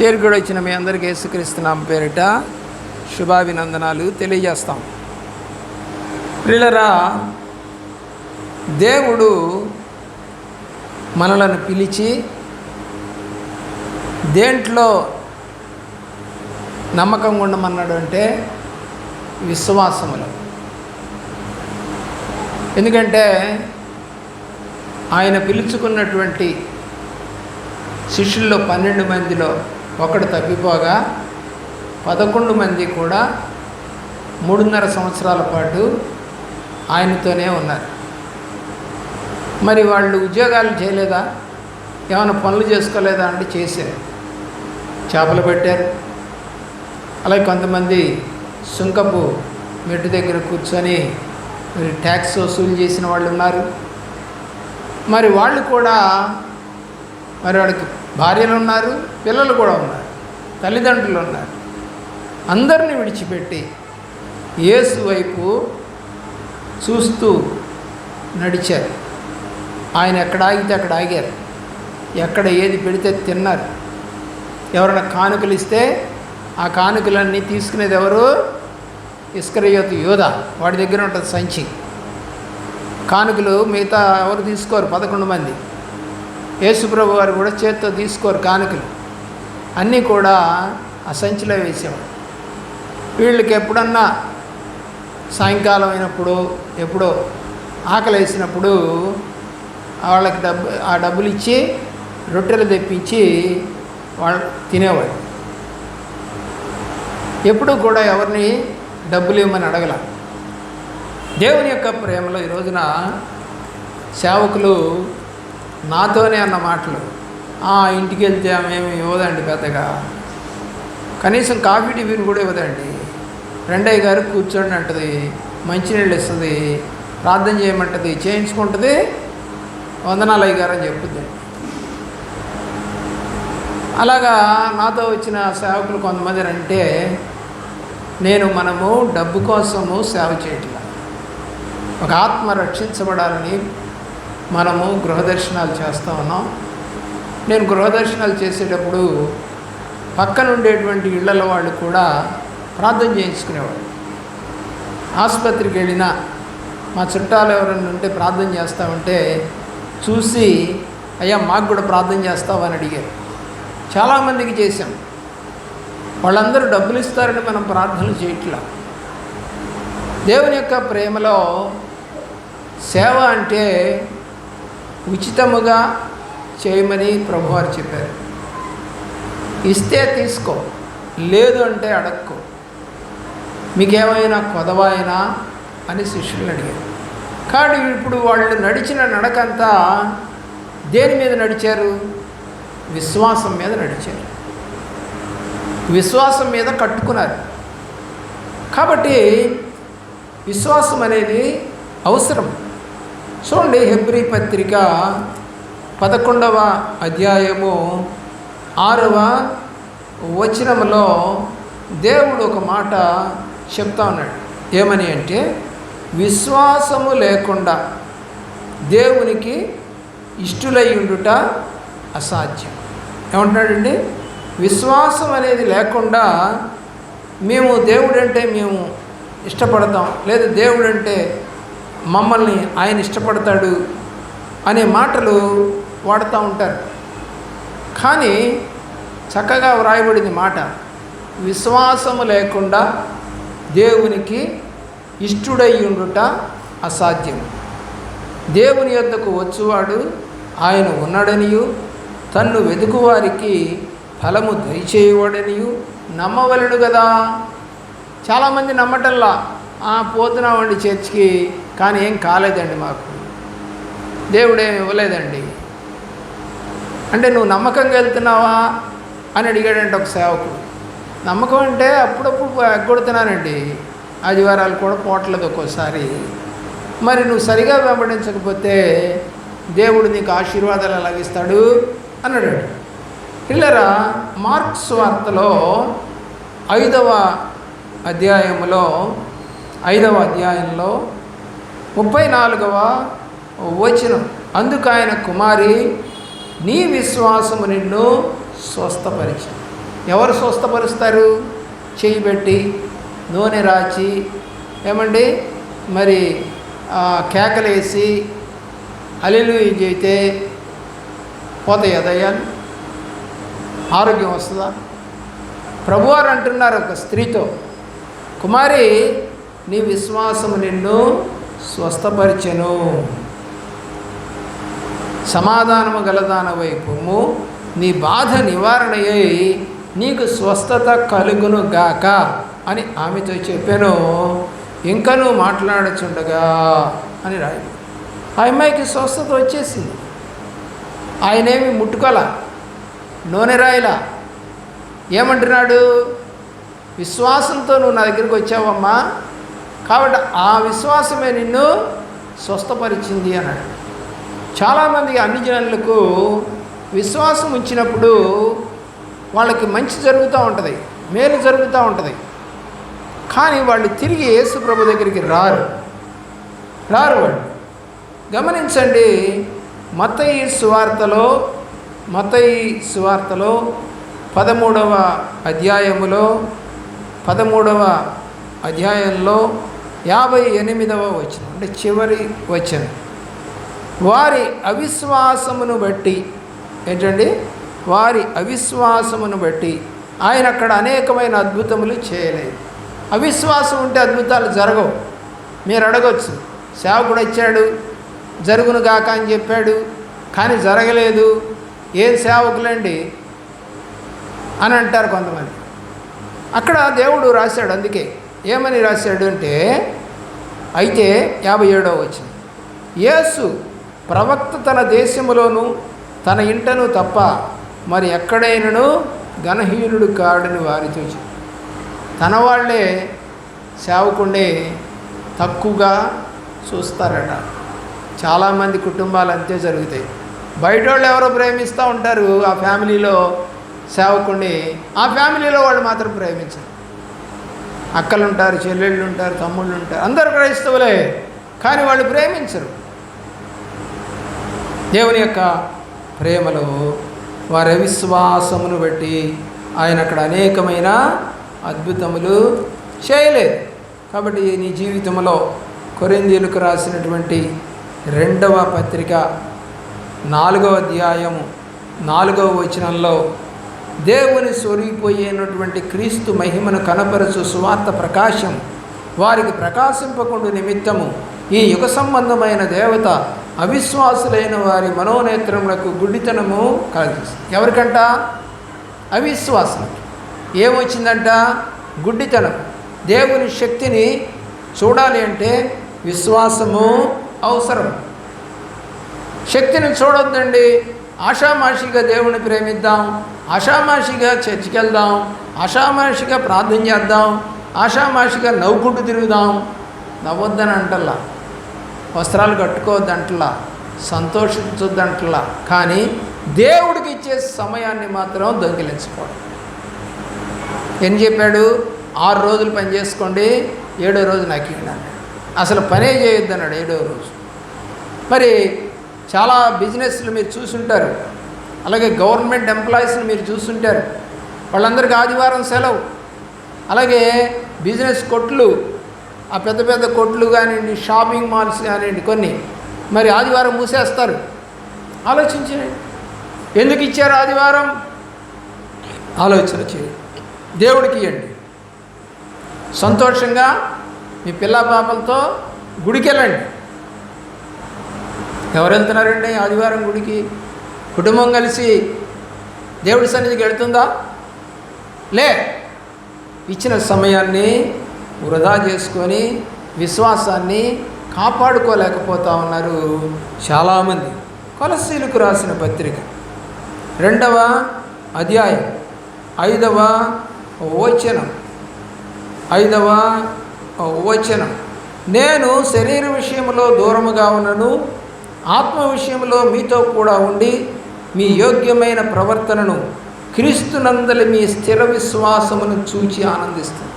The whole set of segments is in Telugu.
చేరుకుడి వచ్చిన మీ అందరికీ యేసుక్రీస్తు నామమున పేరిట శుభాభినందనాలు తెలియజేస్తాం. ప్రియులారా, దేవుడు మనలను పిలిచి దేంట్లో నమ్మకంగా ఉండమన్నాడు అంటే విశ్వాసములో. ఎందుకంటే ఆయన పిలుచుకున్నటువంటి శిష్యుల్లో 12 మందిలో ఒకడు తప్పిపోగా 11 మంది కూడా 3.5 సంవత్సరాల పాటు ఆయనతోనే ఉన్నారు. మరి వాళ్ళు ఉద్యోగాలు చేయలేదా, ఏమైనా పనులు చేసుకోలేదా అంటే చేశారు. చేపలు పెట్టారు. అలాగే కొంతమంది సుంకపు మెట్టు దగ్గర కూర్చొని మరి ట్యాక్స్ వసూలు చేసిన వాళ్ళు ఉన్నారు. మరి వాళ్ళు కూడా మరి వాడికి భార్యలు ఉన్నారు, పిల్లలు కూడా ఉన్నారు, తల్లిదండ్రులు ఉన్నారు. అందరినీ విడిచిపెట్టి యేసు వైపు చూస్తూ నడిచారు. ఆయన ఎక్కడ ఆగితే అక్కడ ఆగారు. ఎక్కడ ఏది పెడితే తిన్నారు. ఎవరైనా కానుకలు ఇస్తే ఆ కానుకలన్నీ తీసుకునేది ఎవరు? ఇస్కరియోతు యోధ. వాడి దగ్గర ఉంటుంది సంచి. కానుకలు మిగతా ఎవరు తీసుకోరు. 11 మంది. యేసుప్రభు వారు కూడా చేత్తో తీసుకోరు కానుకలు. అన్నీ కూడా ఆ సంచిలో వేసేవాడు. వీళ్ళకి ఎప్పుడన్నా సాయంకాలం అయినప్పుడు ఎప్పుడో ఆకలి వేసినప్పుడు వాళ్ళకి ఆ డబ్బులు ఇచ్చి రొట్టెలు తెప్పించి వాళ్ళు తినేవాడు. ఎప్పుడూ కూడా ఎవరిని డబ్బులు ఇవ్వమని అడగల. దేవుని యొక్క ప్రేమలో ఈ రోజున సేవకులు నాతోనే అన్న మాటలు, ఇంటికి వెళ్తే ఆమెమి ఇవ్వదండి, పెద్దగా కనీసం కాఫీ టిఫిన్ కూడా ఇవ్వదండి. రెండయ్య గారు కూర్చోండి అంటది, మంచినీళ్ళు ఇస్తుంది, ప్రార్థన చేయమంటుంది, చేయించుకుంటుంది, వందనాలు అయ్య గారు అని చెప్పుద్ది. అలాగా నాతో వచ్చిన సేవకులు కొంతమంది అంటే మనము డబ్బు కోసము సేవ చేయట్లా, ఒక ఆత్మ రక్షించబడాలని మనము గృహదర్శనాలు చేస్తూ ఉన్నాం. నేను గృహదర్శనాలు చేసేటప్పుడు పక్కన ఉండేటువంటి ఇళ్లలో వాళ్ళు కూడా ప్రార్థన చేయించుకునేవాడు. ఆసుపత్రికి వెళ్ళినా మా చుట్టాలు ఎవరైనా ఉంటే ప్రార్థన చేస్తామంటే చూసి, అయ్యా మాకు కూడా ప్రార్థన చేస్తావు అని అడిగారు. చాలామందికి చేశాం. వాళ్ళందరూ డబ్బులు ఇస్తారని మనం ప్రార్థనలు చేయట్లా. దేవుని యొక్క ప్రేమలో సేవ అంటే ఉచితముగా చేయమని ప్రభువారు చెప్పారు. ఇస్తే తీసుకో, లేదు అంటే అడక్కో, మీకేమైనా కొదవైనా అని శిష్యులను అడిగారు. కానీ ఇప్పుడు వాళ్ళు నడిచిన నడకంతా దేని మీద నడిచారు? విశ్వాసం మీద నడిచారు. విశ్వాసం మీద కట్టుకున్నారు. కాబట్టి విశ్వాసం అనేది అవసరం. చూడండి, హెబ్రీ పత్రిక 11వ అధ్యాయము 6వ వచనంలో దేవుడు ఒక మాట చెప్తా ఉన్నాడు. ఏమని అంటే, విశ్వాసము లేకుండా దేవునికి ఇష్టులై ఉండుట అసాధ్యం. ఏమంటున్నాడండి? విశ్వాసం అనేది లేకుండా మేము దేవుడంటే మేము ఇష్టపడతాం, లేదా దేవుడంటే మమ్మల్ని ఆయన ఇష్టపడతాడు అనే మాటలు వాడుతూ ఉంటారు. కానీ చక్కగా వ్రాయబడింది మాట, విశ్వాసము లేకుండా దేవునికి ఇష్టుడై ఉండుట అసాధ్యం. దేవుని యొద్దకు వచ్చువాడు ఆయన ఉన్నాడనియు, తన్ను వెతుకువారికి ఫలము దయచేయవాడనియు నమ్మవలెను కదా. చాలామంది నమ్మటల్లా, పోతున్నామండి చర్చికి, కానీ ఏం కాలేదండి, మాకు దేవుడేమి ఇవ్వలేదండి అంటే, నువ్వు నమ్మకంగా వెళ్తున్నావా అని అడిగాడంటే ఒక సేవకుడు. నమ్మకం అంటే అప్పుడప్పుడు ఎగ్గొడుతున్నానండి, ఆదివారాలు కూడా పోవట్లేదు ఒక్కోసారి. మరి నువ్వు సరిగా వెంబడించకపోతే దేవుడు నీకు ఆశీర్వాదాలు ఎలాగిస్తాడు అన్నాడు. పిల్లరా, మార్క్స్ వార్తలో 5వ అధ్యాయంలో 34వ వచనం, అందుకు ఆయన కుమారి నీ విశ్వాసము నిన్ను స్వస్థపరిచింది. ఎవరు స్వస్థపరుస్తారు? చేయి పెట్టి నూనె రాచి ఏమండి మరి కేకలేసి హల్లెలూయా చేస్తే పోతాయి దయ్యాలు? ఆరోగ్యం వస్తుందా? ప్రభువారు అంటున్నారు ఒక స్త్రీతో, కుమారి నీ విశ్వాసము నిన్ను స్వస్థపరిచెను, సమాధానము గలదానవై పొమ్ము, నీ బాధ నివారణయై నీకు స్వస్థత కలుగును గాక అని ఆమెతో చెప్పాను. ఇంకా నువ్వు మాట్లాడుచుండగా అని రాయి. ఆ అమ్మాయికి స్వస్థత వచ్చేసింది. ఆయనేమి ముట్టుకోల, నూనె రాయిలా. ఏమంటున్నాడు? విశ్వాసంతో నువ్వు నా దగ్గరికి వచ్చావమ్మా, కాబట్టి ఆ విశ్వాసమే నిన్ను స్వస్థపరిచింది అన్నాడు. చాలామంది అన్ని జనులకు విశ్వాసం ఉంచినప్పుడు వాళ్ళకి మంచి జరుగుతూ ఉంటుంది, మేలు జరుగుతూ ఉంటుంది. కానీ వాళ్ళు తిరిగి యేసు ప్రభు దగ్గరికి రారు వాళ్ళు. గమనించండి, మత్తయి సువార్తలో 13వ అధ్యాయంలో 58వ వచనం, అంటే చివరి వచనం, వారి అవిశ్వాసమును బట్టి ఏంటండి, వారి అవిశ్వాసమును బట్టి ఆయన అక్కడ అనేకమైన అద్భుతములు చేయలేదు. అవిశ్వాసం ఉంటే అద్భుతాలు జరగవు. మీరు అడగవచ్చు, సేవకుడు వచ్చాడు జరుగును గాక అని చెప్పాడు కానీ జరగలేదు, ఏం సేవకులండి అని అంటారు కొంతమంది. అక్కడ దేవుడు రాశాడు, అందుకే ఏమని రాశాడు అంటే, అయితే 57వ వచనం, యేసు ప్రవక్త తన దేశములోను తన ఇంటను తప్ప మరి ఎక్కడైనను ఘనహీనుడు కాడని వారితో చెప్పి. తన వాళ్ళే సేవకుడిని తక్కువగా చూస్తారట. చాలామంది కుటుంబాలు అంతే జరుగుతాయి. బయట వాళ్ళు ఎవరో ప్రేమిస్తూ ఉంటారు ఆ ఫ్యామిలీలో సేవకుడిని, ఆ ఫ్యామిలీలో వాళ్ళు మాత్రం ప్రేమించరు. అక్కలు ఉంటారు, చెల్లెళ్ళు ఉంటారు, తమ్ముళ్ళు ఉంటారు, అందరు క్రైస్తవులే, కానీ వాళ్ళు ప్రేమించరు. దేవుని యొక్క ప్రేమలో వారి అవిశ్వాసమును బట్టి ఆయన అక్కడ అనేకమైన అద్భుతములు చేయలేదు. కాబట్టి నీ జీవితంలో కొరింథీయులకు రాసినటువంటి 2వ పత్రిక 4వ అధ్యాయము 4వ వచనంలో దేవుని సొరిగిపోయినటువంటి క్రీస్తు మహిమను కనపరచు సువార్త ప్రకాశం వారికి ప్రకాశింపకుండు నిమిత్తము ఈ యుగ సంబంధమైన దేవత అవిశ్వాసులైన వారి మనోనేత్రములకు గుడ్డితనము కలిగిస్తుంది. ఎవరికంట? అవిశ్వాసులకి. ఏమొచ్చిందంట? గుడ్డితనం. దేవుని శక్తిని చూడాలి అంటే విశ్వాసము అవసరం. శక్తిని చూడొద్దండి. ఆషామాషిగా దేవుని ప్రేమిద్దాం, ఆషామాషిగా చర్చికి వెళ్దాం, ఆషామాషిగా ప్రార్థన చేద్దాం, ఆషామాషిగా నవ్వుకుంటూ తిరుగుదాం. నవ్వొద్దని అంటల్లా, వస్త్రాలు కట్టుకోవద్దంటలా, సంతోషించొద్దంటలా, కానీ దేవుడికి ఇచ్చే సమయాన్ని మాత్రం దొంగిలించుకోవడం. ఏం చెప్పాడు? 6 రోజులు పని చేసుకోండి, 7వ రోజు నాకు ఇవ్వండి. అసలు పనే చేయొద్దన్నాడు 7వ రోజు. మరి చాలా బిజినెస్లు మీరు చూసుంటారు, అలాగే గవర్నమెంట్ ఎంప్లాయీస్ని మీరు చూసుంటారు, వాళ్ళందరికీ ఆదివారం సెలవు. అలాగే బిజినెస్ కొట్లు, ఆ పెద్ద పెద్ద కొట్లు కానివ్వండి, షాపింగ్ మాల్స్ కానివ్వండి, కొన్ని మరి ఆదివారం మూసేస్తారు. ఆలోచించండి, ఎందుకు ఇచ్చారు ఆదివారం? ఆలోచన చేయండి. దేవుడికి ఇవ్వండి. సంతోషంగా మీ పిల్ల పాపలతో గుడికి వెళ్ళండి. ఎవరు వెళ్తున్నారండి ఆదివారం గుడికి? కుటుంబం కలిసి దేవుడి సన్నిధికి వెళ్తుందా? లే. ఇచ్చిన సమయాన్ని వృధా చేసుకొని విశ్వాసాన్ని కాపాడుకోలేకపోతూ ఉన్నారు చాలామంది. కొలస్సీలకు రాసిన పత్రిక 2వ అధ్యాయం 5వ వచనం, నేను శరీర విషయంలో దూరముగా ఉన్నను, ఆత్మ విషయంలో మీతో కూడా ఉండి మీ యోగ్యమైన ప్రవర్తనను క్రీస్తునందలి మీ స్థిర విశ్వాసమును చూచి ఆనందిస్తాను.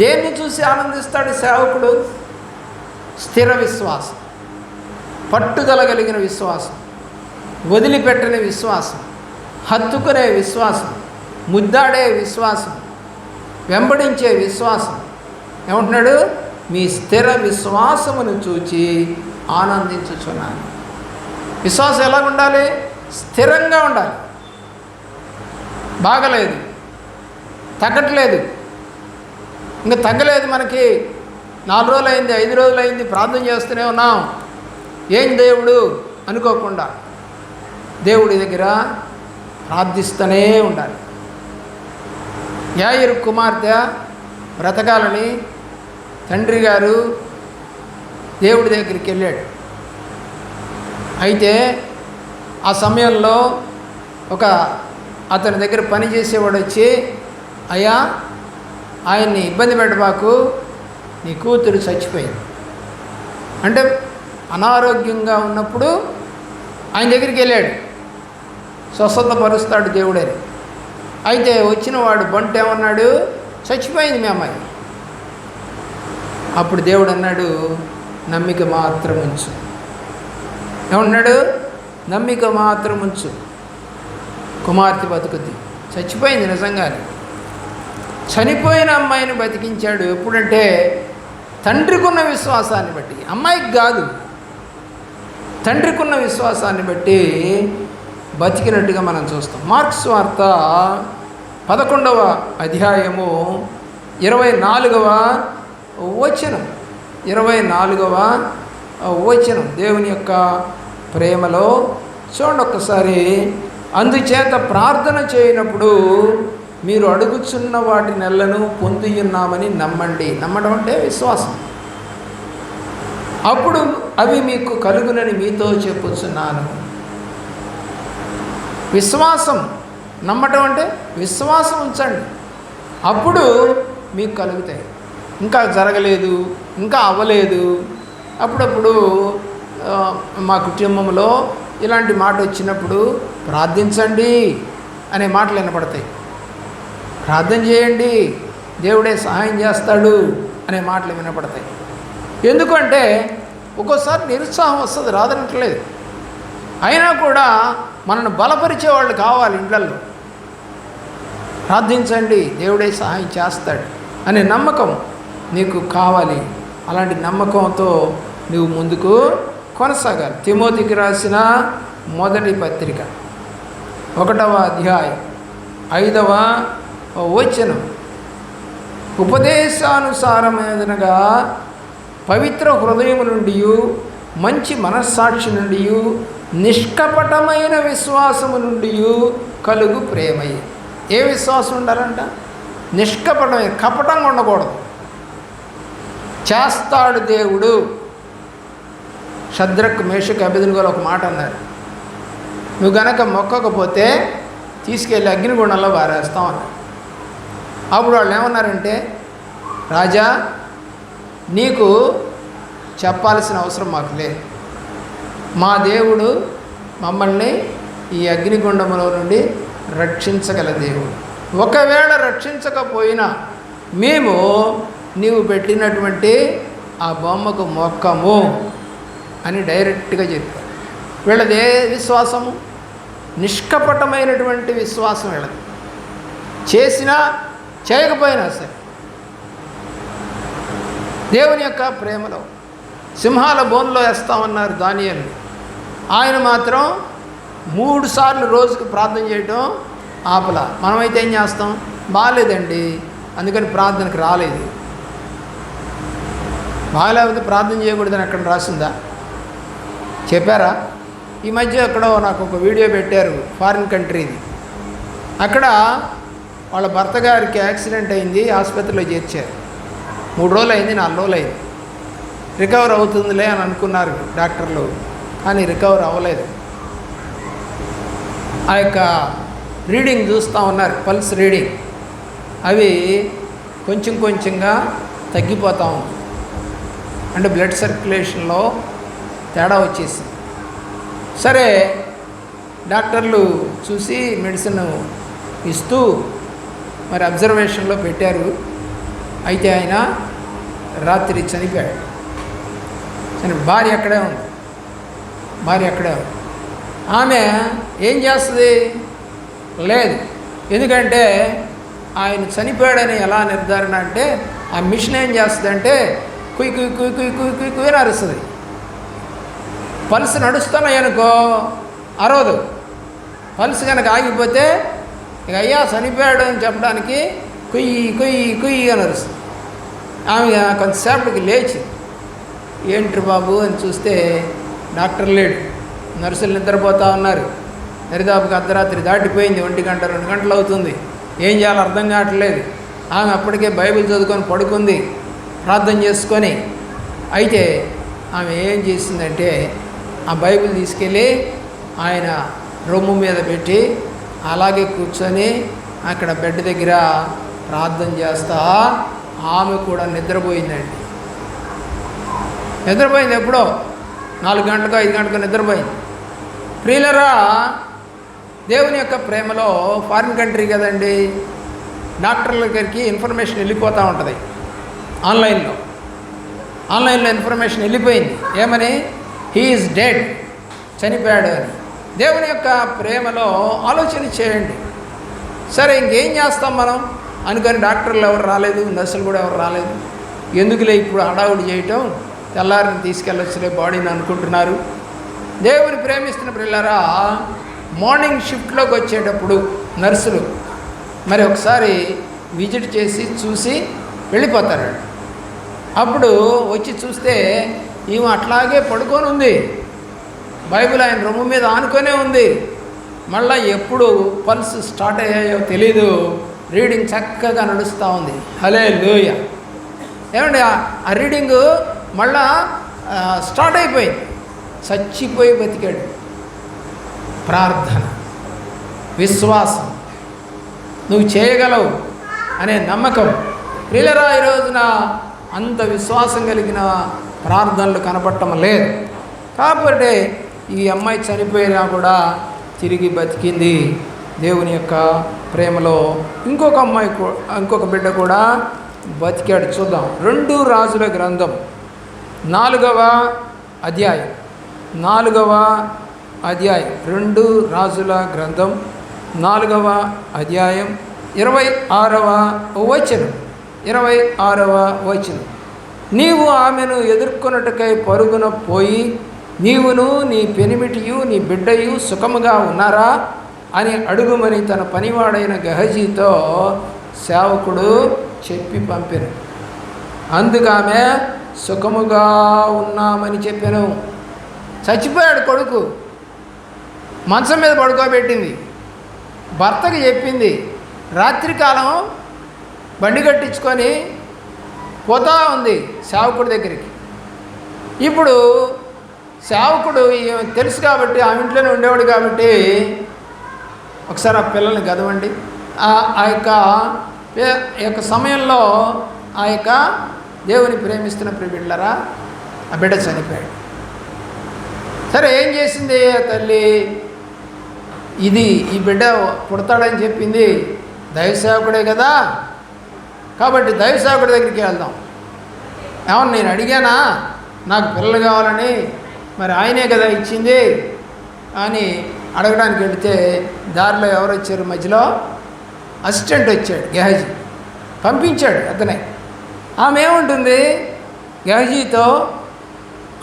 దేన్ని చూసి ఆనందిస్తాడు సేవకుడు? స్థిర విశ్వాసం, పట్టుదల కలిగిన విశ్వాసం, వదిలిపెట్టని విశ్వాసం, హత్తుకునే విశ్వాసం, ముద్దాడే విశ్వాసం, వెంబడించే విశ్వాసం. ఏమంటున్నాడు? మీ స్థిర విశ్వాసమును చూచి ఆనందించుచున్నాను. విశ్వాసం ఎలాగ ఉండాలి? స్థిరంగా ఉండాలి. బాగలేదు, తగ్గట్లేదు, ఇంకా తగ్గలేదు, మనకి 4 రోజులు అయింది, 5 రోజులు అయింది, ప్రార్థన చేస్తూనే ఉన్నాం, ఏం దేవుడు అనుకోకుండా దేవుడి దగ్గర ప్రార్థిస్తూనే ఉండాలి. యాయిరు కుమార్తె బ్రతకాలని తండ్రి గారు దేవుడి దగ్గరికి వెళ్ళాడు. అయితే ఆ సమయంలో ఒక అతని దగ్గర పనిచేసేవాడు వచ్చి, అయ్యా ఆయన్ని ఇబ్బంది పెట్టబాకు, నీ కూతురు చచ్చిపోయింది అంటే అనారోగ్యంగా ఉన్నప్పుడు ఆయన దగ్గరికి వెళ్ళాడు, స్వస్థత పరుస్తాడు దేవుడని. అయితే వచ్చిన వాడు బంటు ఏమన్నాడు? చచ్చిపోయింది మీ అమ్మాయి. అప్పుడు దేవుడు అన్నాడు, నమ్మిక మాత్రం ఉంచు. ఏమన్నాడు? నమ్మిక మాత్రం ఉంచు, కుమార్తె బతుకుద్ది. చచ్చిపోయింది నిజంగానే. చనిపోయిన అమ్మాయిని బతికించాడు. ఎప్పుడంటే తండ్రికున్న విశ్వాసాన్ని బట్టి, అమ్మాయికి కాదు, తండ్రికున్న విశ్వాసాన్ని బట్టి బతికినట్టుగా మనం చూస్తాం. మార్క్స్ వార్త 11వ అధ్యాయము 24వ వచనం, 24వ వచనం దేవుని యొక్క ప్రేమలో చూడండి ఒక్కసారి. అందుచేత ప్రార్థన చేయనప్పుడు మీరు అడుగుచున్న వాటి నెలను పొంది ఉన్నామని నమ్మండి. నమ్మడం అంటే విశ్వాసం. అప్పుడు అవి మీకు కలుగునని మీతో చెప్పుచున్నాను. విశ్వాసం, నమ్మటం అంటే విశ్వాసం ఉంచండి, అప్పుడు మీకు కలుగుతాయి. ఇంకా జరగలేదు, ఇంకా అవ్వలేదు. అప్పుడప్పుడు మా కుటుంబంలో ఇలాంటి మాట వచ్చినప్పుడు ప్రార్థించండి అనే మాటలు వినపడతాయి. ప్రార్థన చేయండి, దేవుడే సహాయం చేస్తాడు అనే మాటలు వినపడతాయి. ఎందుకంటే ఒక్కోసారి నిరుత్సాహం వస్తుంది, రాదనట్లేదు. అయినా కూడా మనల్ని బలపరిచే వాళ్ళు కావాలి ఇండ్లలో. ప్రార్థించండి, దేవుడే సహాయం చేస్తాడు అనే నమ్మకం నీకు కావాలి. అలాంటి నమ్మకంతో నువ్వు ముందుకు కొనసాగాలి. తిమోతికి రాసిన మొదటి పత్రిక 1వ అధ్యాయం 5వ వచనం. ఉపదేశానుసారమైనగా పవిత్ర హృదయం నుండి, మంచి మనస్సాక్షి నుండి, నిష్కపటమైన విశ్వాసము నుండి కలుగు ప్రేమయ్య. ఏ విశ్వాసం ఉండాలంట? నిష్కపటమైన, కపటంగా ఉండకూడదు. చేస్తాడు దేవుడు. షద్రక్ మేషక్ అబేద్నెగోలు ఒక మాట అన్నారు, నువ్వు గనక మొక్కకపోతే తీసుకెళ్ళి అగ్నిగుండంలో పారేస్తాం అన్నారు. అప్పుడు వాళ్ళు ఏమన్నారంటే, రాజా నీకు చెప్పాల్సిన అవసరం మాకు లేదు, మా దేవుడు మమ్మల్ని ఈ అగ్నిగుండములో నుండి రక్షించగల దేవుడు. ఒకవేళ రక్షించకపోయినా మేము నీవు పెట్టినటువంటి ఆ బొమ్మకు మొక్కము అని డైరెక్ట్గా చెప్పారు. వీళ్ళది ఏ విశ్వాసము? నిష్కపటమైనటువంటి విశ్వాసం వీళ్ళది. చేసినా చేయకపోయినా సరే దేవుని యొక్క ప్రేమలో సింహాల బోన్లో వేస్తామన్నారు దానియేలు. ఆయన మాత్రం 3 సార్లు రోజుకి ప్రార్థన చేయటం ఆపలా. మనమైతే ఏం చేస్తాం? బాగాలేదండి అందుకని ప్రార్థనకు రాలేదు. బాగాలేకపోతే ప్రార్థన చేయకూడదని అక్కడ రాసిందా? చెప్పారా? ఈ మధ్య ఎక్కడో నాకు ఒక వీడియో పెట్టారు, ఫారిన్ కంట్రీది. అక్కడ వాళ్ళ భర్త గారికి యాక్సిడెంట్ అయింది, ఆసుపత్రిలో చేర్చారు. 3 రోజులు అయింది, 4 రోజులు అయింది. రికవర్ అవుతుందిలే అని అనుకున్నారు డాక్టర్లు, కానీ రికవర్ అవ్వలేదు. ఆ యొక్క రీడింగ్ చూస్తూ ఉన్నారు, పల్స్ రీడింగ్, అవి కొంచెం కొంచెంగా తగ్గిపోతూ ఉంది. అంటే బ్లడ్ సర్క్యులేషన్లో తేడా వచ్చేసింది. సరే డాక్టర్లు చూసి మెడిసిన్ ఇస్తూ మరి అబ్జర్వేషన్లో పెట్టారు. అయితే ఆయన రాత్రి చనిపోయాడు. భార్య అక్కడే ఉంది. ఆమె ఏం చేస్తుంది? లేదు, ఎందుకంటే ఆయన చనిపోయాడని ఎలా నిర్ధారణ అంటే ఆ మిషన్ ఏం చేస్తుందంటే కుయ్ కుయ్ కుయ్ కుయ్ కుయ్ కుయ్ కుయ్ అని అరుస్తుంది. పల్స్ నడుస్తున్నాయనుకో అరవదు. పల్స్ కనుక ఆగిపోతే ఇక అయ్యా చనిపోయాడు అని చెప్పడానికి కుయ్యి కుయ్యి కుయ్యి అని అరుస్తుంది. ఆమె కొంతసేపటికి లేచి ఏంటి బాబు అని చూస్తే డాక్టర్ లేడు, నర్సులు నిద్రపోతూ ఉన్నారు. దరిదాపుకి అర్ధరాత్రి దాటిపోయింది, 1 గంట 2 గంటలు అవుతుంది. ఏం చేయాలో అర్థం కావట్లేదు. ఆమె అప్పటికే బైబిల్ చదువుకొని పడుకుంది ప్రార్థన చేసుకొని. అయితే ఆమె ఏం చేసిందంటే ఆ బైబిల్ తీసుకెళ్ళి ఆయన రొమ్ము మీద పెట్టి అలాగే కూర్చొని అక్కడ బెడ్ దగ్గర ప్రార్థన చేస్తా ఆమె కూడా నిద్రపోయిందండి. నిద్రపోయింది ఎప్పుడో 4 గంటలకు 5 గంటలకు నిద్రపోయింది. ప్రియులరా, దేవుని యొక్క ప్రేమలో ఫారిన్ కంట్రీ కదండి, డాక్టర్ల దగ్గరికి ఇన్ఫర్మేషన్ వెళ్ళిపోతూ ఉంటుంది. ఆన్లైన్లో ఇన్ఫర్మేషన్ వెళ్ళిపోయింది. ఏమని? హీ ఈజ్ డెడ్, చనిపోయాడు అని. దేవుని యొక్క ప్రేమలో ఆలోచన చేయండి. సరే ఇంకేం చేస్తాం మనం అనుకొని డాక్టర్లు ఎవరు రాలేదు, నర్సులు కూడా ఎవరు రాలేదు, ఎందుకులే ఇప్పుడు హడావుడి చేయటం, తెల్లారిని తీసుకెళ్ళొచ్చులే బాడీని అనుకుంటున్నారు. దేవుని ప్రేమిస్తున్న పిల్లరా, మార్నింగ్ షిఫ్ట్లోకి వచ్చేటప్పుడు నర్సులు మరి ఒకసారి విజిట్ చేసి చూసి వెళ్ళిపోతారు. అప్పుడు వచ్చి చూస్తే ఈమె అట్లాగే పడుకొని ఉంది, బైబిల్ ఆయన రొమ్ము మీద ఆనుకొనే ఉంది. మళ్ళీ ఎప్పుడు పల్స్ స్టార్ట్ అయ్యాయో తెలీదు, రీడింగ్ చక్కగా నడుస్తూ ఉంది. హల్లెలూయా. ఏమండి, ఆ రీడింగు మళ్ళా స్టార్ట్ అయిపోయింది. చచ్చిపోయి బతికాడు. ప్రార్థన, విశ్వాసం, నువ్వు చేయగలవు అనే నమ్మకం. ప్రియులరా, ఈ రోజున అంత విశ్వాసం కలిగిన ప్రార్థనలు కనపడటం లేదు. కాబట్టి ఈ అమ్మాయి చనిపోయినా కూడా తిరిగి బతికింది దేవుని యొక్క ప్రేమలో. ఇంకొక బిడ్డ కూడా బతికాడు. చూద్దాం. 2 రాజుల గ్రంథం 4వ అధ్యాయం 2 రాజుల గ్రంథం 4వ అధ్యాయం 26వ వచనం. నీవు ఆమెను ఎదుర్కొనుటకై పరుగున పోయి నీవును నీ పెనిమిటియు నీ బిడ్డయు సుఖముగా ఉన్నారా అని అడుగుమని తన పనివాడైన గెహజీతో సేవకుడు చెప్పి పంపాను. అందుకామె సుఖముగా ఉన్నామని చెప్పాను. చచ్చిపోయాడు కొడుకు, మంచం మీద పడుకోబెట్టింది, భర్తకి చెప్పింది. రాత్రికాలం బండి కట్టించుకొని పోతా ఉంది సేవకుడి దగ్గరికి. ఇప్పుడు సేవకుడు తెలుసు కాబట్టి ఆ ఇంట్లోనే ఉండేవాడు కాబట్టి ఒకసారి ఆ పిల్లల్ని గదవండి. ఆ యొక్క సమయంలో ఆ యొక్క దేవుని ప్రేమిస్తున్న ప్రియబిడ్డలారా, ఆ బిడ్డ చనిపోయాడు. సరే ఏం చేసింది ఆ తల్లి? ఈ బిడ్డ పుడతాడని చెప్పింది దైవసేవకుడే కదా, కాబట్టి దైవసేవకుడి దగ్గరికి వెళ్దాం. ఏమన్నా నేను అడిగానా నాకు పిల్లలు కావాలని? మరి ఆయనే కదా ఇచ్చింది అని అడగడానికి వెళితే దారిలో ఎవరు వచ్చారు? మధ్యలో అసిస్టెంట్ వచ్చాడు, గెహజీ పంపించాడు అతనే. ఆమె ఏముంటుంది గెహజీతో?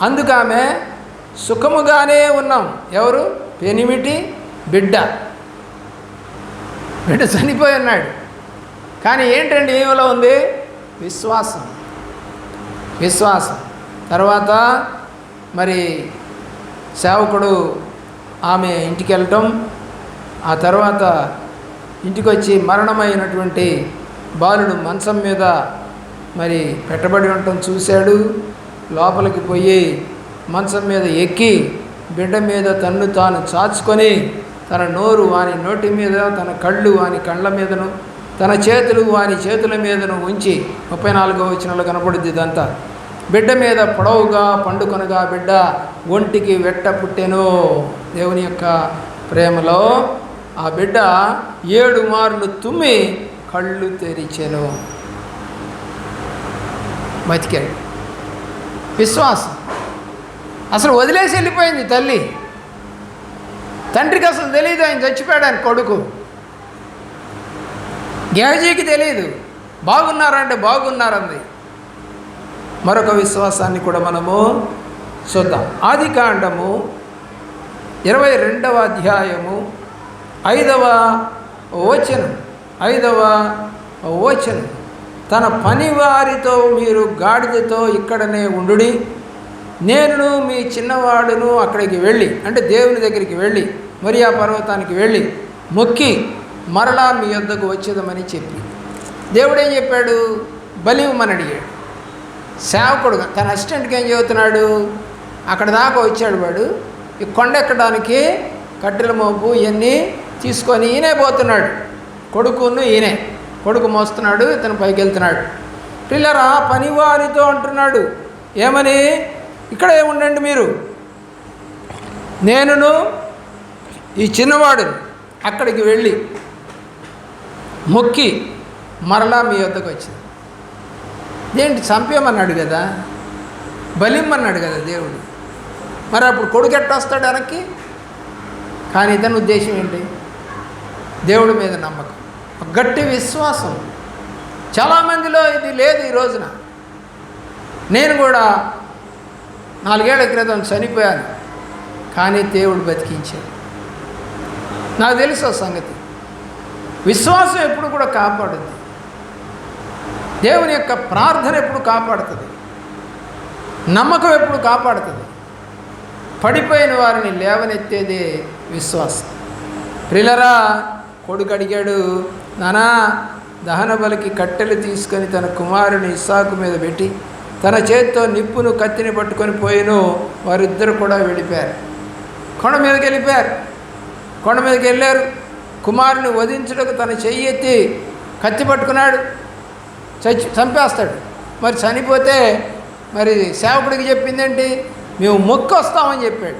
అందుకు ఆమె సుఖముగానే ఉన్నాం. ఎవరు? పెనిమిటి బిడ్డ చనిపోయి ఉన్నాడు. కానీ ఏంటండి ఏమిలో ఉంది? విశ్వాసం. తర్వాత మరి సేవకుడు ఆమె ఇంటికి వెళ్ళటం, ఆ తర్వాత ఇంటికి వచ్చి మరణమైనటువంటి బాలుడు మంచం మీద మరి పెట్టబడి ఉండటం చూశాడు. లోపలికి పోయి మంచం మీద ఎక్కి బిడ్డ మీద తన్ను తాను చాచుకొని తన నోరు వాని నోటి మీద, తన కళ్ళు వాని కళ్ళ మీదను, తన చేతులు వాని చేతుల మీదను ఉంచి 34వ వచనంలో కనపడుద్ది ఇదంతా. బిడ్డ మీద పొడవుగా పండుకొనగా బిడ్డ ఒంటికి వెట్ట పుట్టెను. దేవుని యొక్క ప్రేమలో ఆ బిడ్డ 7 మార్లు తుమ్మి కళ్ళు తెరిచెను. బతికాడు. విశ్వాసం. అసలు వదిలేసి వెళ్ళిపోయింది తల్లి. తండ్రికి అసలు తెలియదు ఆయన చచ్చిపోయాడు, ఆయన కొడుకు. గేహజీకి తెలియదు, బాగున్నారంటే బాగున్నారంది. మరొక విశ్వాసాన్ని కూడా మనము చూద్దాం. ఆదికాండము 22వ అధ్యాయము 5వ వచనం. తన పనివారితో మీరు గాడిదతో ఇక్కడనే ఉండుడి, నేను మీ చిన్నవాడును అక్కడికి వెళ్ళి, అంటే దేవుని దగ్గరికి వెళ్ళి, మరియా పర్వతానికి వెళ్ళి మొక్కి మరలా మీ యొద్దకు వచ్చేదమని చెప్పి, దేవుడు ఏం చెప్పాడు? బలి ఇవ్వమని అడిగాడు. సేవకుడు తన అసిస్టెంట్కి ఏం చెబుతున్నాడు? అక్కడ దాకా వచ్చాడు వాడు, ఈ కొండ ఎక్కడానికి కట్టెల మోపు ఇవన్నీ తీసుకొని ఈయనే పోతున్నాడు. కొడుకు మోస్తున్నాడు, ఇతను పైకి వెళ్తున్నాడు. పిల్లరా పనివారితో అంటున్నాడు ఏమని? ఇక్కడే ఉండండి మీరు, నేనును ఈ చిన్నవాడు అక్కడికి వెళ్ళి మొక్కి మరలా మీ వద్దకు వచ్చింది. దేంటి చంపేమన్నాడు కదా, బలిమ్మన్నాడు కదా దేవుడు. మరి అప్పుడు కొడుకు ఎట్ట వస్తాడు వెనక్కి? కానీ ఇతని ఉద్దేశం ఏంటి? దేవుడి మీద నమ్మకం, గట్టి విశ్వాసం. చాలామందిలో ఇది లేదు ఈ రోజున. నేను కూడా 4 ఏళ్ల క్రితం చనిపోయాను, కానీ దేవుడు బతికించాడు. నాకు తెలుసు ఆ సంగతి. విశ్వాసం ఎప్పుడు కూడా కాపాడుతుంది. దేవుని యొక్క ప్రార్థన ఎప్పుడు కాపాడుతుంది. నమ్మకం ఎప్పుడు కాపాడుతుంది. పడిపోయిన వారిని లేవనెత్తేదే విశ్వాసం. ప్రియులారా, కొడుకు అడిగాడు, నానా దహన బలికి కట్టెలు తీసుకొని తన కుమారుని ఇస్సాకు మీద పెట్టి తన చేతితో నిప్పును కత్తిని పట్టుకొని పోయిను. వారిద్దరు కూడా వెళ్ళిపోయారు, కొండ మీదకి వెళ్ళారు. కుమారుని వధించుటకు తన చెయ్యి ఎత్తి కత్తి పట్టుకున్నాడు, చంపేస్తాడు. మరి చనిపోతే మరి సేవకుడికి చెప్పిందేంటి? మేము మొక్కి వస్తామని చెప్పాడు.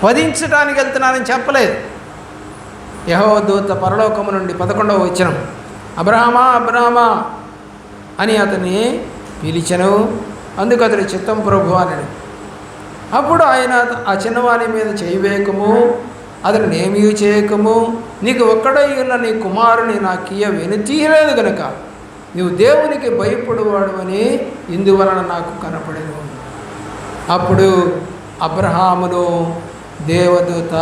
వధించడానికి వెళ్తున్నానని చెప్పలేదు. యెహోవా దూత పరలోకము నుండి 11వ వచనం, అబ్రహామా అని అతన్ని పిలిచెను. అందుకు అతడి చిత్తం ప్రభు అని. అప్పుడు ఆయన ఆ చిన్నవాని మీద చేయి వేయకము, అతను ఏమీ చేయకము, నీకు ఒక్కడై ఉన్న నీ కుమారుని నాకియ్య వెనుతీయలేదు గనుక నీవు దేవునికి భయపడువాడు అని ఇందువలన నాకు కనపడేను. అప్పుడు అబ్రహామును దేవదూత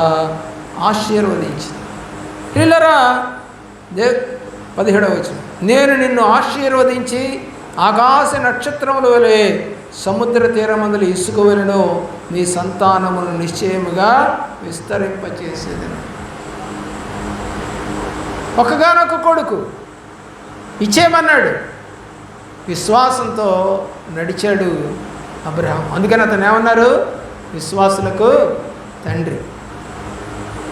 ఆశీర్వదించింది. పిల్లరా 17వ వచనం, నేను నిన్ను ఆశీర్వదించి ఆకాశ నక్షత్రముల వలె సముద్ర తీరమందుల ఇసుక వలెను నీ సంతానమును నిశ్చయముగా విస్తరింపచేసేదను. ఒకగానొక కొడుకు ఇచ్చేయమన్నాడు. విశ్వాసంతో నడిచాడు అబ్రహాం. అందుకని అతను ఏమన్నారు? విశ్వాసులకు తండ్రి.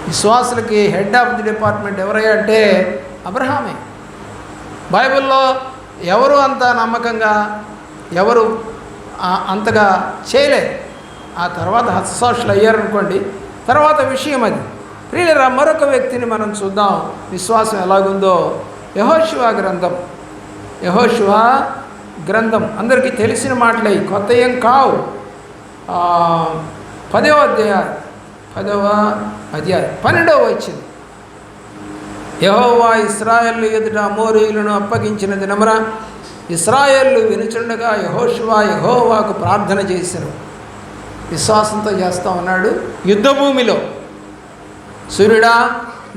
విశ్వాసులకి హెడ్ ఆఫ్ ది డిపార్ట్మెంట్ ఎవరయ్యా అంటే అబ్రహామే. బైబిల్లో ఎవరు అంత నమ్మకంగా ఎవరు అంతగా చేయలేదు. ఆ తర్వాత హతసాక్షులు అయ్యారనుకోండి, తర్వాత విషయం అది. ప్రియులరా, మరొక వ్యక్తిని మనం చూద్దాం విశ్వాసం ఎలాగుందో. యెహోషువ గ్రంథం అందరికీ తెలిసిన మాటలే, కొత్త ఏం కావు. 10వ అధ్యాయం 12వ వచ్చింది. యెహోవా ఇశ్రాయేలు ఎదుట అమోరీయులను అప్పగించిన దినమున ఇశ్రాయేలు వినుచుండగా యెహోవాకు ప్రార్థన చేశారు. విశ్వాసంతో చేస్తూ ఉన్నాడు. యుద్ధభూమిలో సూర్యుడా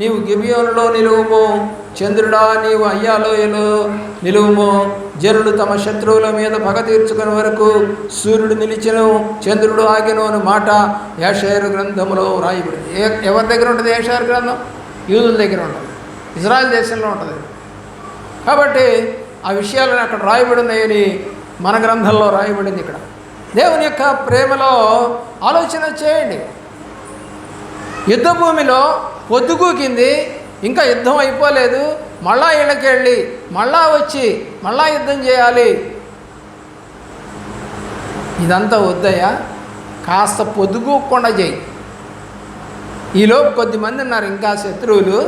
నీవు గిబియోనులో నిలువుము, చంద్రుడా నీవు అయ్యాలోయలో నిలువుము. జనులు తమ శత్రువుల మీద పగ తీర్చుకునే వరకు సూర్యుడు నిలిచెను, చంద్రుడు ఆగెను అని మాట యెషయా గ్రంథంలో రాయబడింది. ఎవరి దగ్గర ఉంటుంది యెషయా గ్రంథం? యూదుల దగ్గర ఉంటుంది, ఇజ్రాయెల్ దేశంలో ఉంటుంది. కాబట్టి ఆ విషయాలను అక్కడ రాయబడి ఉన్నాయని మన గ్రంథంలో రాయబడింది. ఇక్కడ దేవుని యొక్క ప్రేమలో ఆలోచన చేయండి. యుద్ధభూమిలో పొద్దుగూకింది, ఇంకా యుద్ధం అయిపోలేదు, మళ్ళా ఇళ్ళకి వెళ్ళి మళ్ళా వచ్చి మళ్ళా యుద్ధం చేయాలి. ఇదంతా వద్దయ్యా, కాస్త పొద్దుగూకుండా చేయి. ఈలోపు కొద్దిమంది ఉన్నారు ఇంకా శత్రువులు,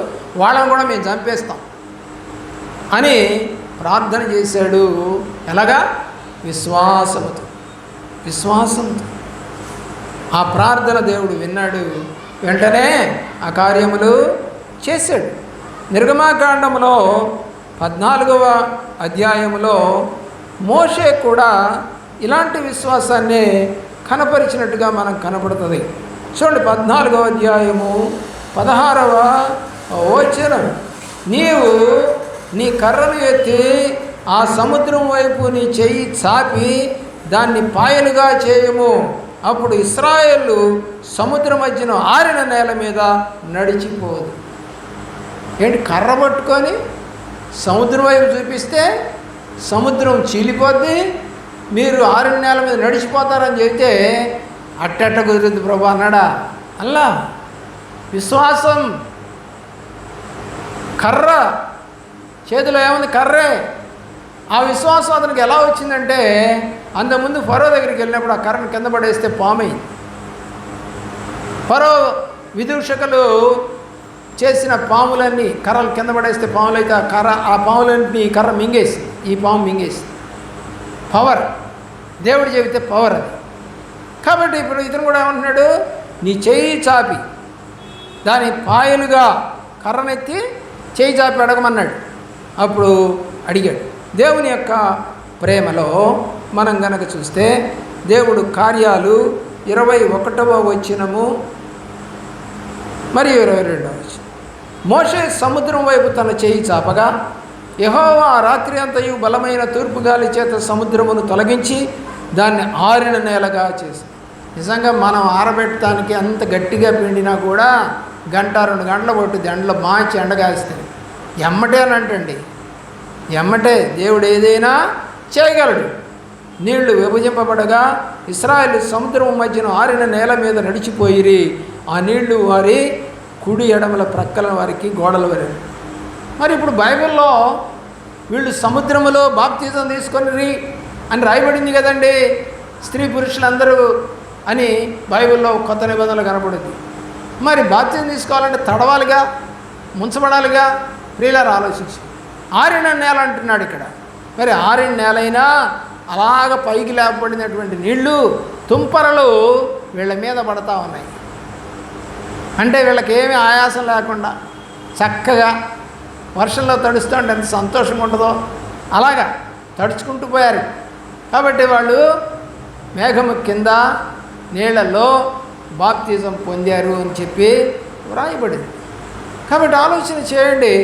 వాళ్ళని కూడా మేము చంపేస్తాం అని ప్రార్థన చేశాడు. ఎలాగా? విశ్వాసంతో. ఆ ప్రార్థన దేవుడు విన్నాడు, వెంటనే ఆ కార్యములు చేశాడు. నిర్గమాకాండంలో 14వ అధ్యాయంలో మోషే కూడా ఇలాంటి విశ్వాసాన్ని కనపరిచినట్టుగా మనకు కనపడుతుంది. చూడండి 14వ అధ్యాయము 16వ వచనం, నీవు నీ కర్రను ఎత్తి ఆ సముద్రం వైపు నీ చెయ్యి చాపి దాన్ని పాయలుగా చేయము, అప్పుడు ఇశ్రాయేలు సముద్ర మధ్యన ఆరిన నేల మీద నడిచిపోదు. ఏంటి, కర్ర పట్టుకొని సముద్రం వైపు చూపిస్తే సముద్రం చీలిపోద్ది, మీరు ఆరిన నేల మీద నడిచిపోతారని చెబితే అట్టట్ట కుదురుద్ది ప్రభా అన్నాడా? అల్లా, విశ్వాసం. కర్ర చేతిలో ఏముంది? కర్రే. ఆ విశ్వాసం అతనికి ఎలా వచ్చిందంటే, అంతకుముందు ఫరో దగ్గరికి వెళ్ళినప్పుడు ఆ కర్రను కింద పడేస్తే పామైంది. ఫరో విదూషకులు చేసిన పాములన్నీ కర్రలు కింద పడేస్తే పాములు అయితే ఆ పాములన్నీ కర్ర మింగేసి, ఈ పాము మింగేసి. పవర్, దేవుడు చెబితే పవర్ అది. కాబట్టి ఇప్పుడు ఇతను కూడా ఏమంటున్నాడు, నీ చెయ్యి చాపి దాని పాయలుగా కర్రనెత్తి చెయ్యి చాపి అడగమన్నాడు. అప్పుడు అడిగాడు. దేవుని యొక్క ప్రేమలో మనం గనక చూస్తే దేవుడు కార్యాలు 21వ వచనము మరియు 22వ వచనం, మోషే సముద్రం వైపు తన చెయ్యి చాపగా యెహోవా ఆ రాత్రి అంతయు బలమైన తూర్పు గాలి చేత సముద్రమును తొలగించి దాన్ని ఆరిన నేలగా చేసి. నిజంగా మనం ఆరబెట్టడానికి అంత గట్టిగా పిండినా కూడా 1-2 గంటలు పట్టుద్ది. ఎండలో మార్చి ఎండగాస్తుంది. ఎమ్మటే అని అంటండి, ఎమ్మటే దేవుడు ఏదైనా చేయగలడు. నీళ్లు విభజింపబడగా ఇశ్రాయేలు సముద్రం మధ్యన ఆరిన నేల మీద నడిచిపోయిరి, ఆ నీళ్లు వారి కుడి ఎడమల ప్రక్కల వారికి గోడల వారి. మరి ఇప్పుడు బైబిల్లో వీళ్ళు సముద్రములో బాప్తిజం తీసుకొని అని రాయబడింది కదండి, స్త్రీ పురుషులందరూ అని బైబిల్లో కొత్త నిబంధనలు కనపడుద్ది. మరి బాప్తిజం తీసుకోవాలంటే తడవాలిగా, ముంచబడాలిగా. ప్రియులారా ఆలోచించి, ఆరిన నేల అంటున్నాడు ఇక్కడ. మరి ఆరిన నేలైనా అలాగ పైకి లేపబడినటువంటి నీళ్లు తుంపరలు వీళ్ళ మీద పడతా ఉన్నాయి. అంటే వీళ్ళకి ఏమీ ఆయాసం లేకుండా చక్కగా వర్షంలో తడుస్తుంటే ఎంత సంతోషంగా ఉంటుందో అలాగా తడుచుకుంటూ పోయారు. కాబట్టి వాళ్ళు మేఘము కింద నీళ్లలో బాప్తిజం పొందారు అని చెప్పి వ్రాయబడింది. కాబట్టి ఆలోచన చేయండి,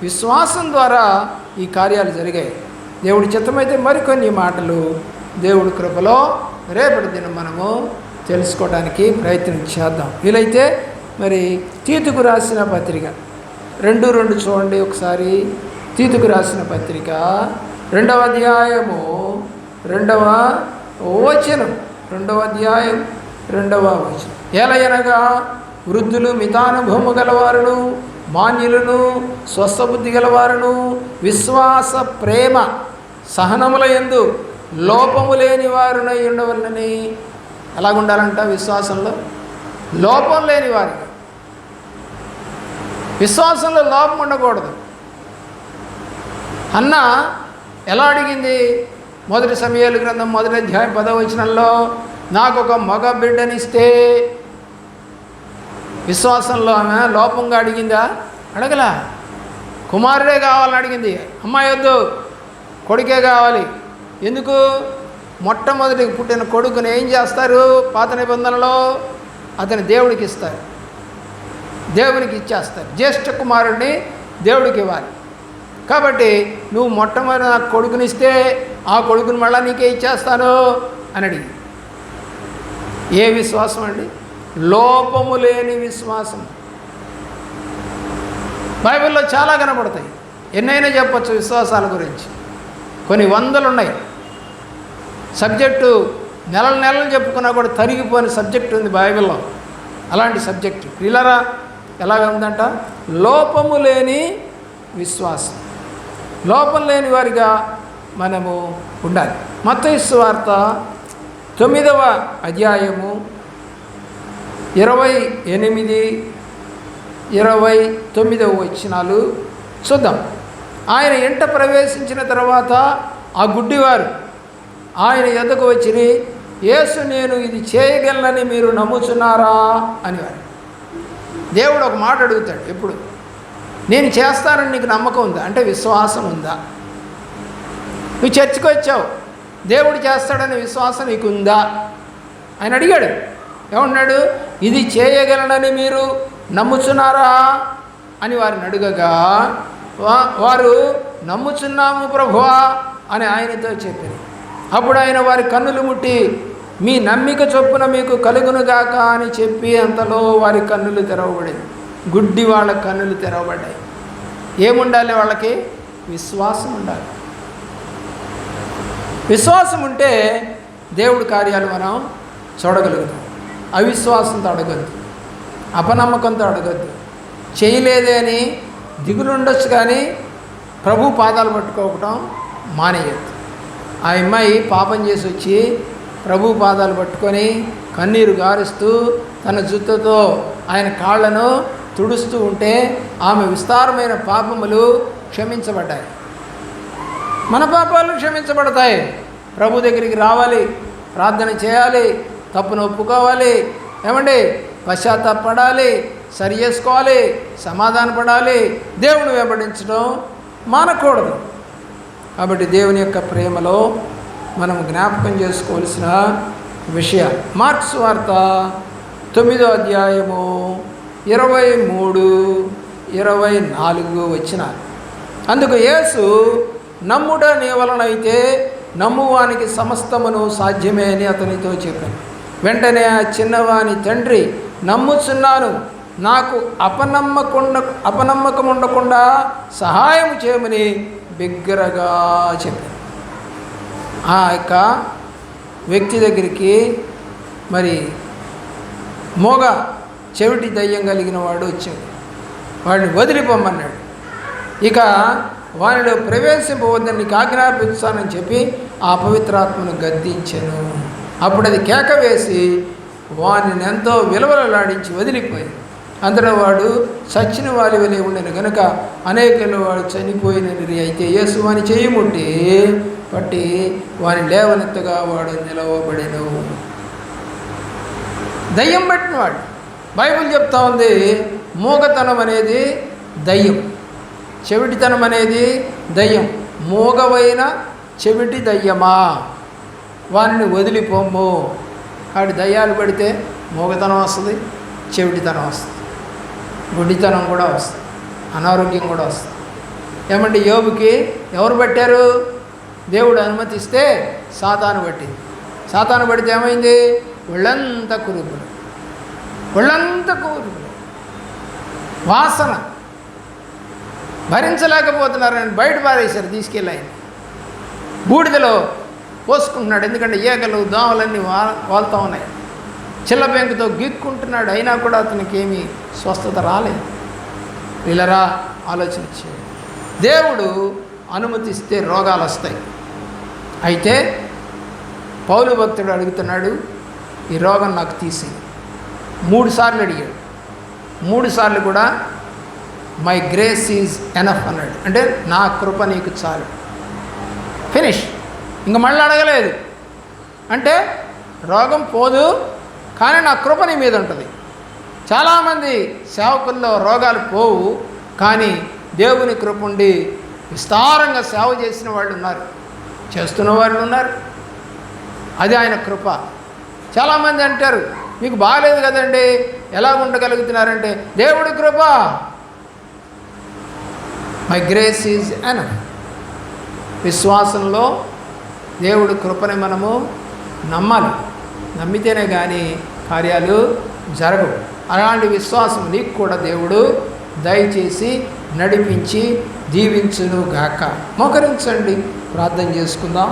విశ్వాసం ద్వారా ఈ కార్యాలు జరిగాయి. దేవుడి చిత్తమైతే మరికొన్ని మాటలు దేవుడి కృపలో రేపటి దినం మనము తెలుసుకోవడానికి ప్రయత్నం చేద్దాం. వీలైతే మరి తీతుకు రాసిన పత్రిక 2:2 చూడండి ఒకసారి. తీతుకు రాసిన పత్రిక 2వ అధ్యాయము 2వ వచనం, 2వ అధ్యాయం 2వ వచనం. ఎలయనగా వృద్ధులు, మితానుభవము గలవారును, మాన్యులను, స్వస్థబుద్ధి గలవారును, విశ్వాస ప్రేమ సహనముల యందు లోపము లేని వారునై ఉండవలనని. ఎలాగుండాలంట? విశ్వాసంలో లోపం లేని వారికి. విశ్వాసంలో లోపం ఉండకూడదు. అన్న ఎలా అడిగింది? 1 సమూయేలు గ్రంథం 1వ అధ్యాయం 10వ వచనంలో, నాకు ఒక మగ బిడ్డనిస్తే. విశ్వాసంలో ఆమె లోపంగా అడిగిందా? అడగలా. కుమారుడే కావాలని అడిగింది. అమ్మాయి వద్దు, కొడుకే కావాలి. ఎందుకు? మొట్టమొదటి పుట్టిన కొడుకుని ఏం చేస్తారు? పాత నిబంధనలో అతని దేవుడికి ఇస్తారు, దేవునికి ఇచ్చేస్తారు. జ్యేష్ఠ కుమారుడిని దేవుడికి ఇవ్వాలి. కాబట్టి నువ్వు మొట్టమొదటి నాకు కొడుకునిస్తే ఆ కొడుకుని మళ్ళీ నీకే ఇచ్చేస్తాను అని అడిగి. ఏ విశ్వాసం అండి? లోపము లేని విశ్వాసం. బైబిల్లో చాలా కనపడతాయి. ఎన్నైనా చెప్పచ్చు విశ్వాసాల గురించి. కొన్ని వందలు ఉన్నాయి. సబ్జెక్టు నెలలు చెప్పుకున్నా కూడా తరిగిపోయిన సబ్జెక్టు ఉంది బైబిల్లో. అలాంటి సబ్జెక్టు పిల్లరా ఎలాగ ఉందంట? లోపము లేని విశ్వాసం. లోపం లేని వారిగా మనము ఉండాలి. మత్తయి సువార్త 9వ అధ్యాయము 28, 29వ వచనాలు చూద్దాం. ఆయన ఇంట ప్రవేశించిన తర్వాత ఆ గుడ్డివారు ఆయన ఎద్దకు వచ్చి, యేసు నేను ఇది చేయగలనని మీరు నమ్ముచున్నారా అనేవారు. దేవుడు ఒక మాట అడుగుతాడు ఎప్పుడు. నేను చేస్తానని నీకు నమ్మకం ఉందా? అంటే విశ్వాసం ఉందా? నువ్వు చర్చికి వచ్చావు, దేవుడు చేస్తాడనే విశ్వాసం నీకు ఉందా? ఆయన అడిగాడు. ఏమన్నాడు? ఇది చేయగలనని మీరు నమ్ముచున్నారా అని వారిని అడగగా వారు నమ్ముచున్నాము ప్రభువా అని ఆయనతో చెప్పారు. అప్పుడు ఆయన వారి కన్నులు ముట్టి మీ నమ్మిక చొప్పున మీకు కలుగునుగాక అని చెప్పి అంతలో వారి కన్నులు తెరవబడింది. గుడ్డి వాళ్ళ కన్నులు తెరవబడ్డాయి. ఏముండాలి వాళ్ళకి? విశ్వాసం ఉండాలి. విశ్వాసం ఉంటే దేవుడి కార్యాలు మనం చూడగలుగుతాం. అవిశ్వాసంతో అడగద్దు, అపనమ్మకంతో అడగద్దు. చేయలేదే అని దిగులు ఉండొచ్చు, కానీ ప్రభు పాదాలు పట్టుకోవటం మానేయద్దు. ఆ అమ్మాయి పాపం చేసి వచ్చి ప్రభు పాదాలు పట్టుకొని కన్నీరు గారుస్తూ తన జుత్తుతో ఆయన కాళ్ళను తుడుస్తూ ఉంటే ఆమె విస్తారమైన పాపములు క్షమించబడ్డాయి. మన పాపాలు క్షమించబడతాయి. ప్రభు దగ్గరికి రావాలి, ప్రార్థన చేయాలి, తప్పును ఒప్పుకోవాలి, ఏమండి పశ్చాత్తాపడాలి, సరి చేసుకోవాలి, సమాధానపడాలి. దేవుని వెంబడించడం మానకూడదు. కాబట్టి దేవుని యొక్క ప్రేమలో మనం జ్ఞాపకం చేసుకోవాల్సిన విషయాలు. మార్క్స్ సువార్త 9వ అధ్యాయము 23-24 వచనాలు. అందుకు యేసు నమ్ముట నీ వలనైతే నమ్మువానికి సమస్తమును సాధ్యమే అని అతనితో చెప్పాను. వెంటనే ఆ చిన్నవాని తండ్రి నమ్ముచున్నాను, నాకు అపనమ్మకం ఉండకుండా సహాయం చేయమని బిగ్గరగా చెప్పాను. ఆ యొక్క వ్యక్తి దగ్గరికి మరి మోగ చెవిటి దయ్యం కలిగిన వాడు వచ్చాడు. వాడిని వదిలిపోమన్నాడు. ఇక వానిలో ప్రవేశింపవద్దని నీకు ఆజ్ఞాపించానని చెప్పి ఆ పవిత్రాత్మను గద్దించాను. అప్పుడు అది కేక వేసి వానిని ఎంతో విలువలలాడించి వదిలిపోయింది. అందులో వాడు చచ్చిన వారి వెలి ఉండిన గనుక అనేకలు వాడు చనిపోయినది. అయితే యేసు వాని చెయ్యి ముట్టి పట్టి వాని లేవనెత్తగా వాడు నిలవబడెను. దయ్యం పట్టినవాడు. బైబిల్ చెప్తా ఉంది, మూగతనం అనేది దయ్యం, చెవిటితనం అనేది దయ్యం. మూగవైన చెవిటి దయ్యమా, వారిని వదిలిపోము. కాబట్టి దయ్యాలు పడితే మూగతనం వస్తుంది, చెవిటితనం వస్తుంది, గుడ్డితనం కూడా వస్తుంది, అనారోగ్యం కూడా వస్తుంది. ఏమంటే యోబుకి ఎవరు పట్టారు? దేవుడు అనుమతిస్తే సాతాను పట్టింది. సాతాను పడితే ఏమైంది? ఒళ్ళంతా కురుపులు, వాసన భరించలేకపోతున్నారని బయట పారేశారు. తీసుకెళ్ళి ఆయన బూడిదలో పోసుకుంటున్నాడు. ఎందుకంటే ఈగలు దోమలన్నీ వాళ్తూ ఉన్నాయి. చిల్ల బెంకుతో గీక్కుంటున్నాడు. అయినా కూడా అతనికి ఏమీ స్వస్థత రాలేదు. వీళ్ళరా ఆలోచించి దేవుడు అనుమతిస్తే రోగాలు వస్తాయి. అయితే పౌలు భక్తుడు అడుగుతున్నాడు, ఈ రోగం నాకు తీసి 3 సార్లు అడిగాడు. 3 సార్లు కూడా మై గ్రేస్ ఈజ్ ఎనఫ్ అన్నాడు. అంటే నా కృప నీకు చాలు, ఫినిష్. ఇంక మళ్ళీ అడగలేదు. అంటే రోగం పోదు, కానీ నా కృప నీ మీద ఉంటుంది. చాలామంది సేవకుల్లో రోగాలు పోవు, కానీ దేవుని కృప ఉండి విస్తారంగా సేవ చేసిన వాళ్ళు ఉన్నారు, చేస్తున్న వాళ్ళు ఉన్నారు. అది ఆయన కృప. చాలామంది అంటారు, మీకు బాగాలేదు కదండి, ఎలా ఉండగలుగుతున్నారంటే దేవుడి కృప. My grace is enough. విశ్వాసంలో దేవుడి కృపని మనము నమ్మాలి. నమ్మితేనే కానీ కార్యాలు జరగవు. అలాంటి విశ్వాసం నీకు కూడా దేవుడు దయచేసి నడిపించి దీవించును గాక. మోకరించండి, ప్రార్థన చేసుకుందాం.